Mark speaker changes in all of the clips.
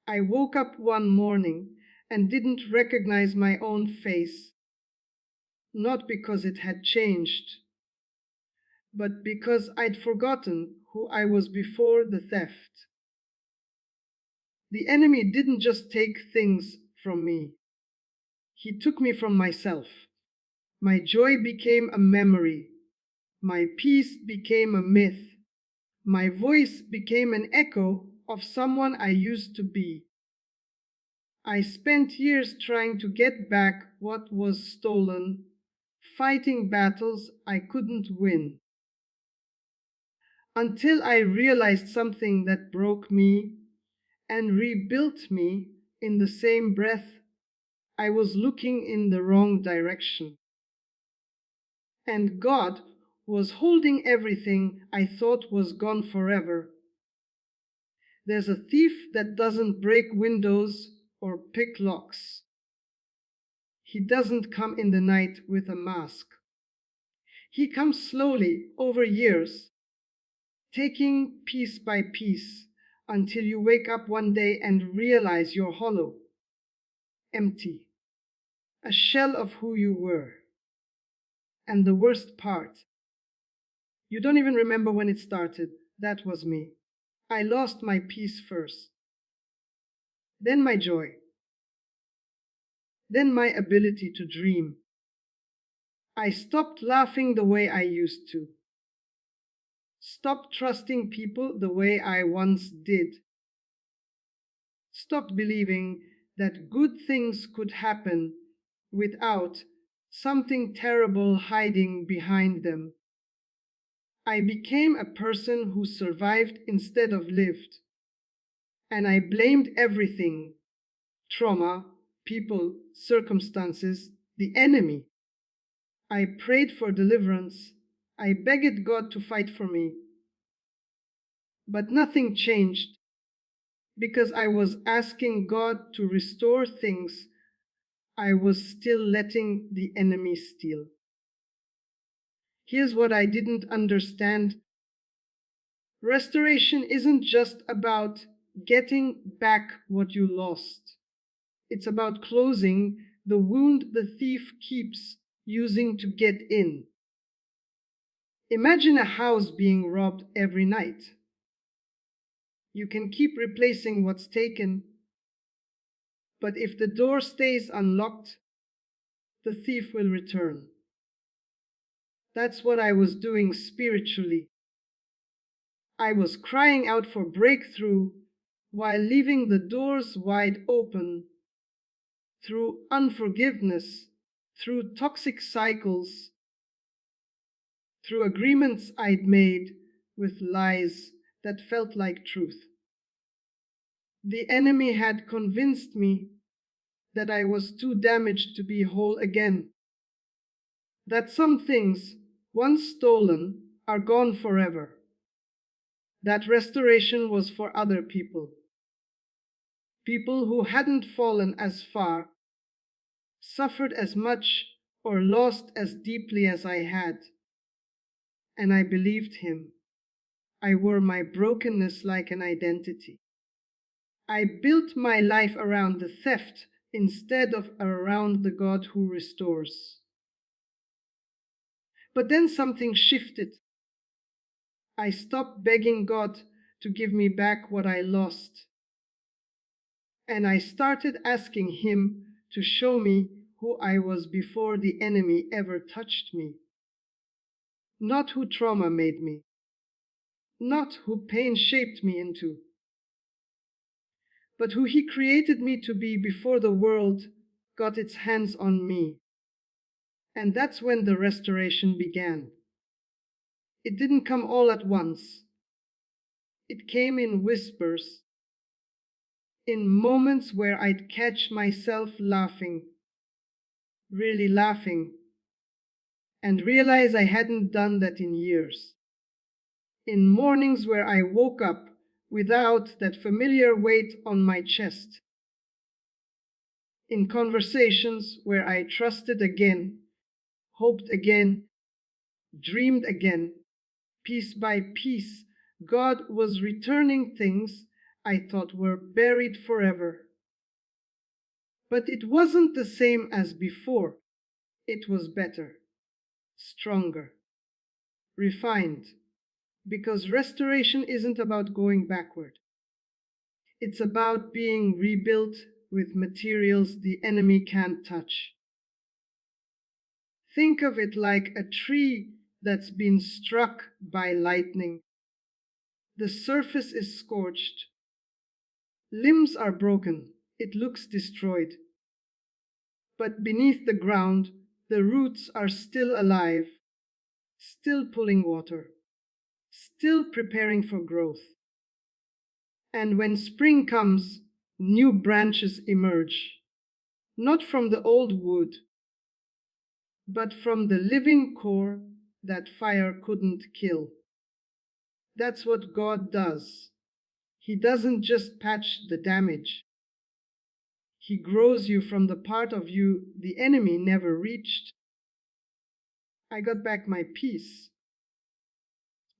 Speaker 1: I woke up one morning and didn't recognize my own face, not because it had changed, but because I'd forgotten who I was before the theft. The enemy didn't just take things from me, he took me from myself. My joy became a memory, my peace became a myth, my voice became an echo of someone I used to be. I spent years trying to get back what was stolen, fighting battles I couldn't win, until I realized something that broke me and rebuilt me in the same breath. I was looking in the wrong direction. And God was holding everything I thought was gone forever. There's a thief that doesn't break windows or pick locks. He doesn't come in the night with a mask. He comes slowly over years, taking piece by piece until you wake up one day and realize you're hollow, empty, a shell of who you were. And the worst part, you don't even remember when it started. That was me. I lost my peace first, then my joy, then my ability to dream. I stopped laughing the way I used to, stopped trusting people the way I once did, stopped believing that good things could happen without something terrible hiding behind them. I became a person who survived instead of lived, and I blamed everything: trauma, people, circumstances, the enemy. I prayed for deliverance. I begged God to fight for me. But nothing changed because I was asking God to restore things I was still letting the enemy steal. Here's what I didn't understand. Restoration isn't just about getting back what you lost. It's about closing the wound the thief keeps using to get in. Imagine a house being robbed every night. You can keep replacing what's taken, but if the door stays unlocked, the thief will return. That's what I was doing spiritually. I was crying out for breakthrough while leaving the doors wide open, through unforgiveness, through toxic cycles, through agreements I'd made with lies that felt like truth. The enemy had convinced me that I was too damaged to be whole again, that some things, once stolen, are gone forever, that restoration was for other people, people who hadn't fallen as far, suffered as much, or lost as deeply as I had. And I believed him. I wore my brokenness like an identity. I built my life around the theft instead of around the God who restores. But then something shifted. I stopped begging God to give me back what I lost, and I started asking Him to show me who I was before the enemy ever touched me. Not who trauma made me, not who pain shaped me into, but who He created me to be before the world got its hands on me. And that's when the restoration began. It didn't come all at once. It came in whispers, in moments where I'd catch myself laughing, really laughing, and realize I hadn't done that in years. In mornings where I woke up without that familiar weight on my chest. In conversations where I trusted again, hoped again, dreamed again. Piece by piece, God was returning things I thought were buried forever. But it wasn't the same as before. It was better, stronger, refined, because restoration isn't about going backward. It's about being rebuilt with materials the enemy can't touch. Think of it like a tree that's been struck by lightning. The surface is scorched. Limbs are broken. It looks destroyed. But beneath the ground, the roots are still alive, still pulling water, still preparing for growth. And when spring comes, new branches emerge, not from the old wood, but from the living core that fire couldn't kill. That's what God does. He doesn't just patch the damage. He grows you from the part of you the enemy never reached. I got back my peace,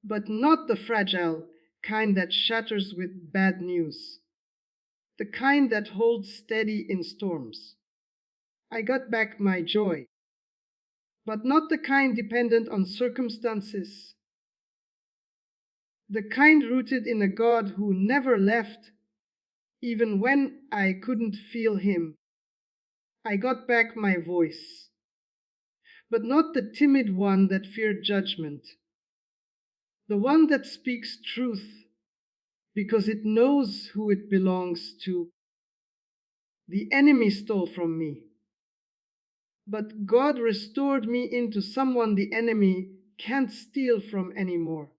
Speaker 1: but not the fragile kind that shatters with bad news, the kind that holds steady in storms. I got back my joy, but not the kind dependent on circumstances, the kind rooted in a God who never left, even when I couldn't feel him. I got back my voice, but not the timid one that feared judgment, the one that speaks truth because it knows who it belongs to. The enemy stole from me, but God restored me into someone the enemy can't steal from anymore.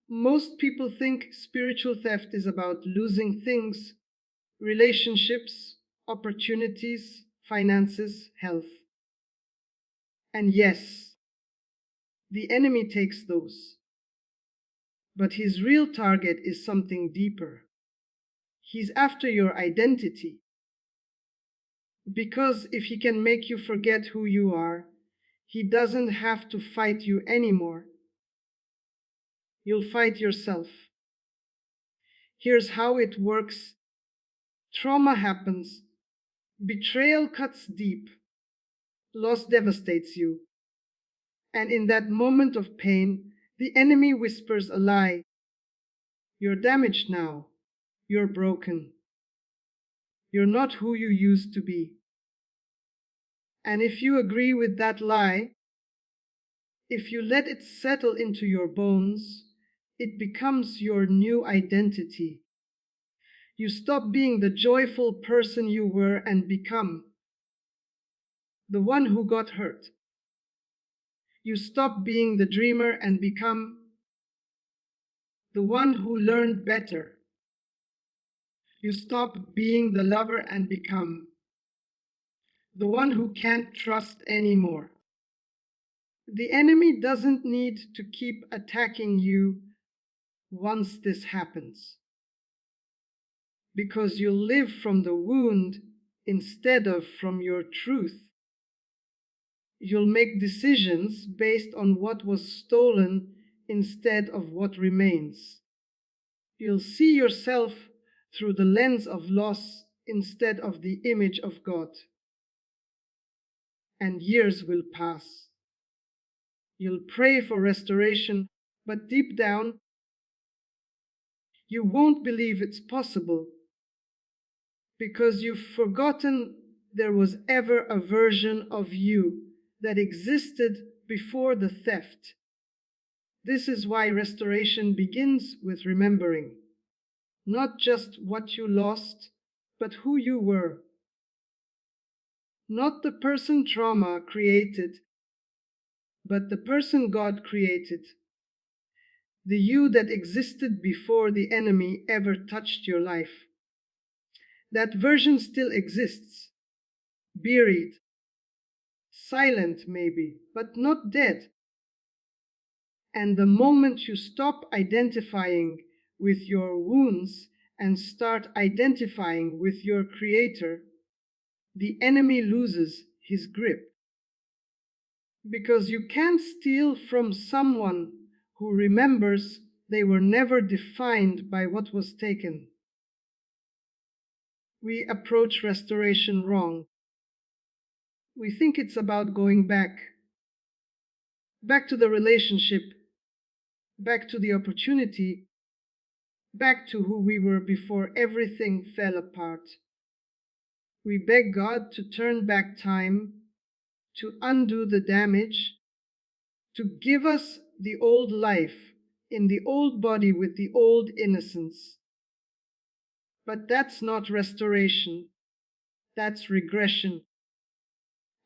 Speaker 1: Most people think spiritual theft is about losing things, relationships, opportunities, finances, health. And yes, the enemy takes those. But his real target is something deeper. He's after your identity. Because if he can make you forget who you are, he doesn't have to fight you anymore. You'll fight yourself. Here's how it works. Trauma happens. Betrayal cuts deep. Loss devastates you. And in that moment of pain, the enemy whispers a lie. You're damaged now. You're broken. You're not who you used to be. And if you agree with that lie, if you let it settle into your bones, it becomes your new identity. You stop being the joyful person you were and become the one who got hurt. You stop being the dreamer and become the one who learned better. You stop being the lover and become the one who can't trust anymore. The enemy doesn't need to keep attacking you once this happens, because you live from the wound instead of from your truth. You'll make decisions based on what was stolen instead of what remains. You'll see yourself through the lens of loss instead of the image of God. And years will pass. You'll pray for restoration, but deep down, you won't believe it's possible because you've forgotten there was ever a version of you that existed before the theft. This is why restoration begins with remembering, not just what you lost, but who you were. Not the person trauma created, but the person God created. The you that existed before the enemy ever touched your life. That version still exists, buried, silent maybe, but not dead. And the moment you stop identifying with your wounds and start identifying with your Creator, the enemy loses his grip. Because you can't steal from someone who remembers they were never defined by what was taken. we approach restoration wrong. We think it's about going back to the relationship, back to the opportunity, back to who we were before everything fell apart. We beg God to turn back time, to undo the damage, to give us the old life in the old body with the old innocence. But that's not restoration, that's regression.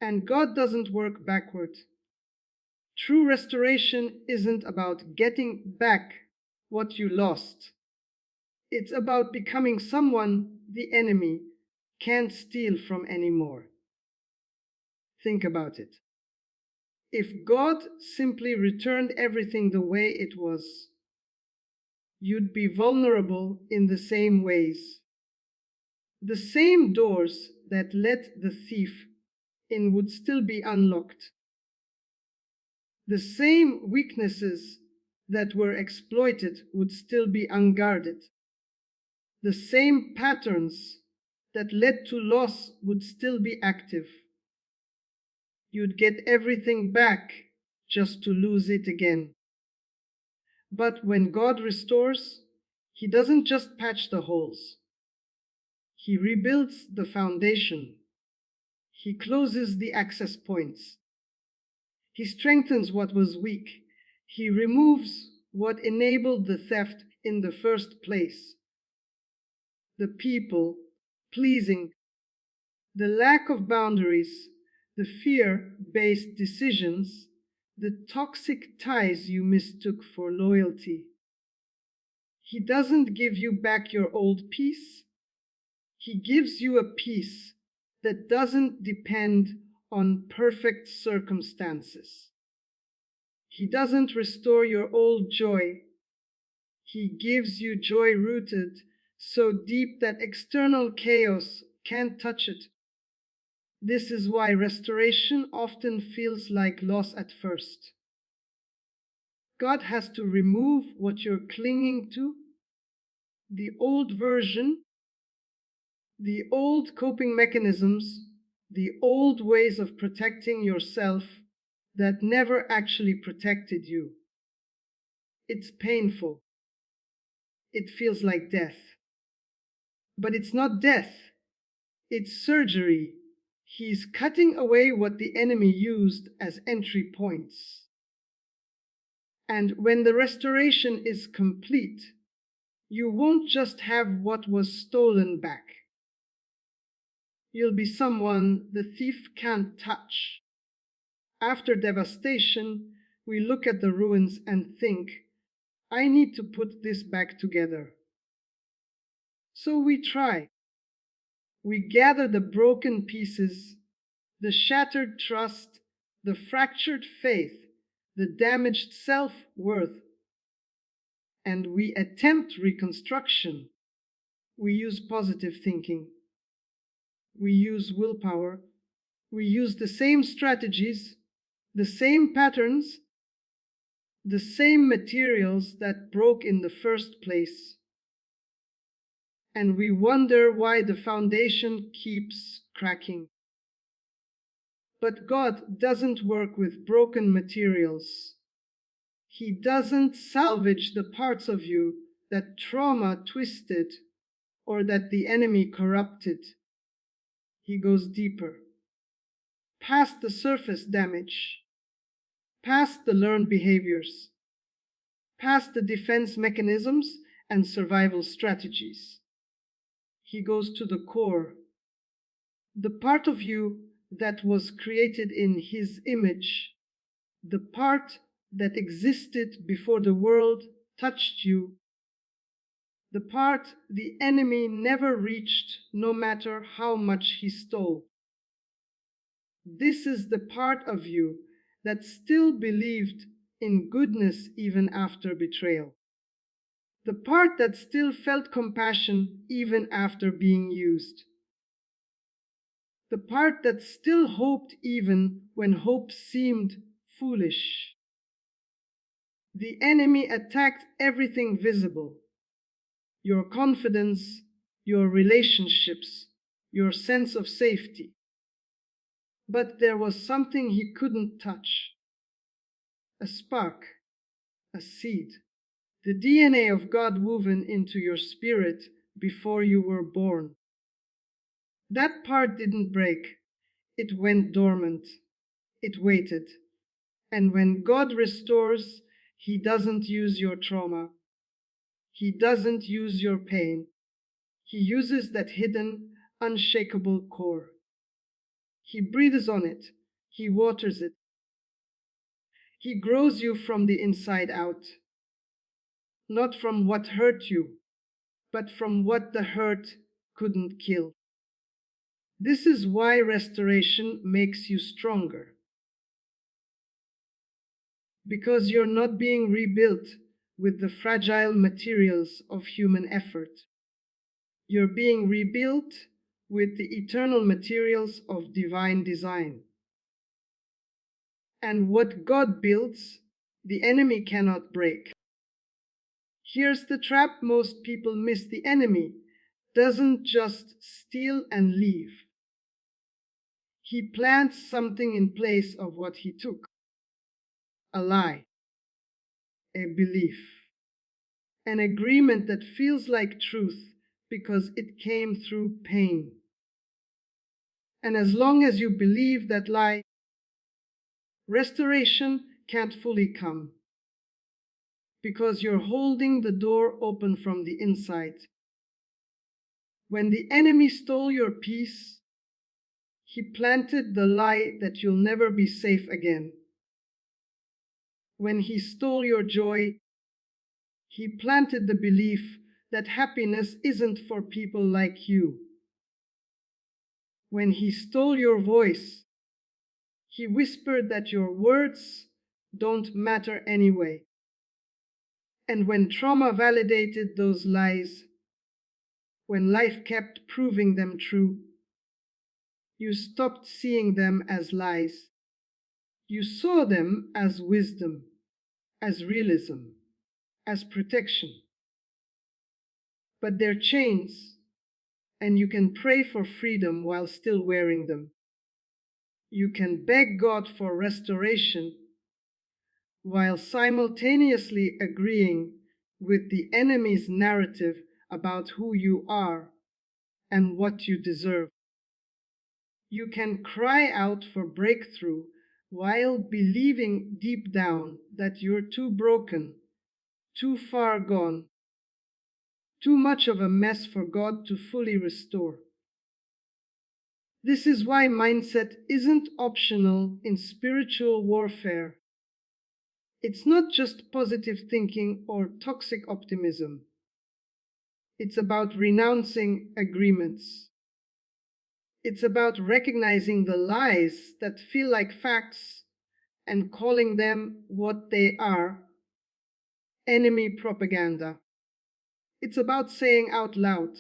Speaker 1: And God doesn't work backward. True restoration isn't about getting back what you lost. It's about becoming someone the enemy can't steal from anymore. Think about it. If God simply returned everything the way it was, you'd be vulnerable in the same ways. The same doors that let the thief in would still be unlocked. The same weaknesses that were exploited would still be unguarded. The same patterns that led to loss would still be active. You'd get everything back just to lose it again. But when God restores, He doesn't just patch the holes. He rebuilds the foundation. He closes the access points. He strengthens what was weak. He removes what enabled the theft in the first place. The people pleasing, the lack of boundaries, the fear-based decisions, the toxic ties you mistook for loyalty. He doesn't give you back your old peace. He gives you a peace that doesn't depend on perfect circumstances. He doesn't restore your old joy. He gives you joy rooted so deep that external chaos can't touch it. This is why restoration often feels like loss at first. God has to remove what you're clinging to, the old version, the old coping mechanisms, the old ways of protecting yourself that never actually protected you. It's painful. It feels like death. But it's not death. It's surgery. He's cutting away what the enemy used as entry points. And when the restoration is complete, you won't just have what was stolen back. You'll be someone the thief can't touch. After devastation, we look at the ruins and think, I need to put this back together. So we try. We gather the broken pieces, the shattered trust, the fractured faith, the damaged self-worth, and we attempt reconstruction. We use positive thinking. We use willpower. We use the same strategies, the same patterns, the same materials that broke in the first place. And we wonder why the foundation keeps cracking. But God doesn't work with broken materials. He doesn't salvage the parts of you that trauma twisted or that the enemy corrupted. He goes deeper, past the surface damage, past the learned behaviors, past the defense mechanisms and survival strategies. He goes to the core, the part of you that was created in His image, the part that existed before the world touched you, the part the enemy never reached no matter how much he stole. This is the part of you that still believed in goodness even after betrayal. The part that still felt compassion even after being used. The part that still hoped even when hope seemed foolish. The enemy attacked everything visible. Your confidence, your relationships, your sense of safety. But there was something he couldn't touch. A spark, a seed, the DNA of God woven into your spirit before you were born. That part didn't break. It went dormant. It waited. And when God restores, He doesn't use your trauma. He doesn't use your pain. He uses that hidden, unshakable core. He breathes on it. He waters it. He grows you from the inside out. Not from what hurt you, but from what the hurt couldn't kill. This is why restoration makes you stronger. Because you're not being rebuilt with the fragile materials of human effort. You're being rebuilt with the eternal materials of divine design. And what God builds, the enemy cannot break. Here's the trap most people miss: the enemy doesn't just steal and leave. He plants something in place of what he took. A lie, a belief, an agreement that feels like truth because it came through pain. And as long as you believe that lie, restoration can't fully come, because you're holding the door open from the inside. When the enemy stole your peace, he planted the lie that you'll never be safe again. When he stole your joy, he planted the belief that happiness isn't for people like you. When he stole your voice, he whispered that your words don't matter anyway. And when trauma validated those lies, when life kept proving them true, you stopped seeing them as lies. You saw them as wisdom, as realism, as protection. But they're chains, and you can pray for freedom while still wearing them. You can beg God for restoration while simultaneously agreeing with the enemy's narrative about who you are and what you deserve. You can cry out for breakthrough while believing deep down that you're too broken, too far gone, too much of a mess for God to fully restore. This is why mindset isn't optional in spiritual warfare. It's not just positive thinking or toxic optimism. It's about renouncing agreements. It's about recognizing the lies that feel like facts and calling them what they are: enemy propaganda. It's about saying out loud,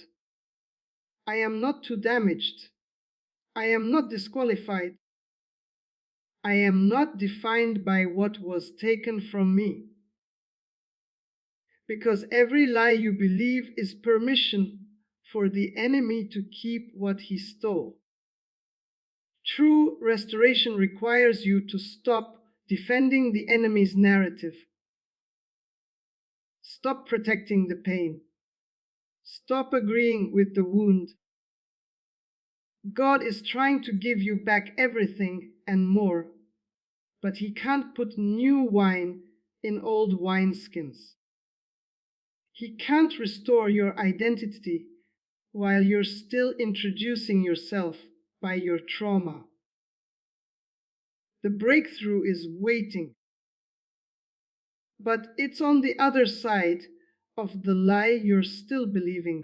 Speaker 1: I am not too damaged. I am not disqualified. I am not defined by what was taken from me. Because every lie you believe is permission for the enemy to keep what he stole. True restoration requires you to stop defending the enemy's narrative. Stop protecting the pain. Stop agreeing with the wound. God is trying to give you back everything and more, but He can't put new wine in old wineskins. He can't restore your identity while you're still introducing yourself by your trauma. The breakthrough is waiting, but it's on the other side of the lie you're still believing.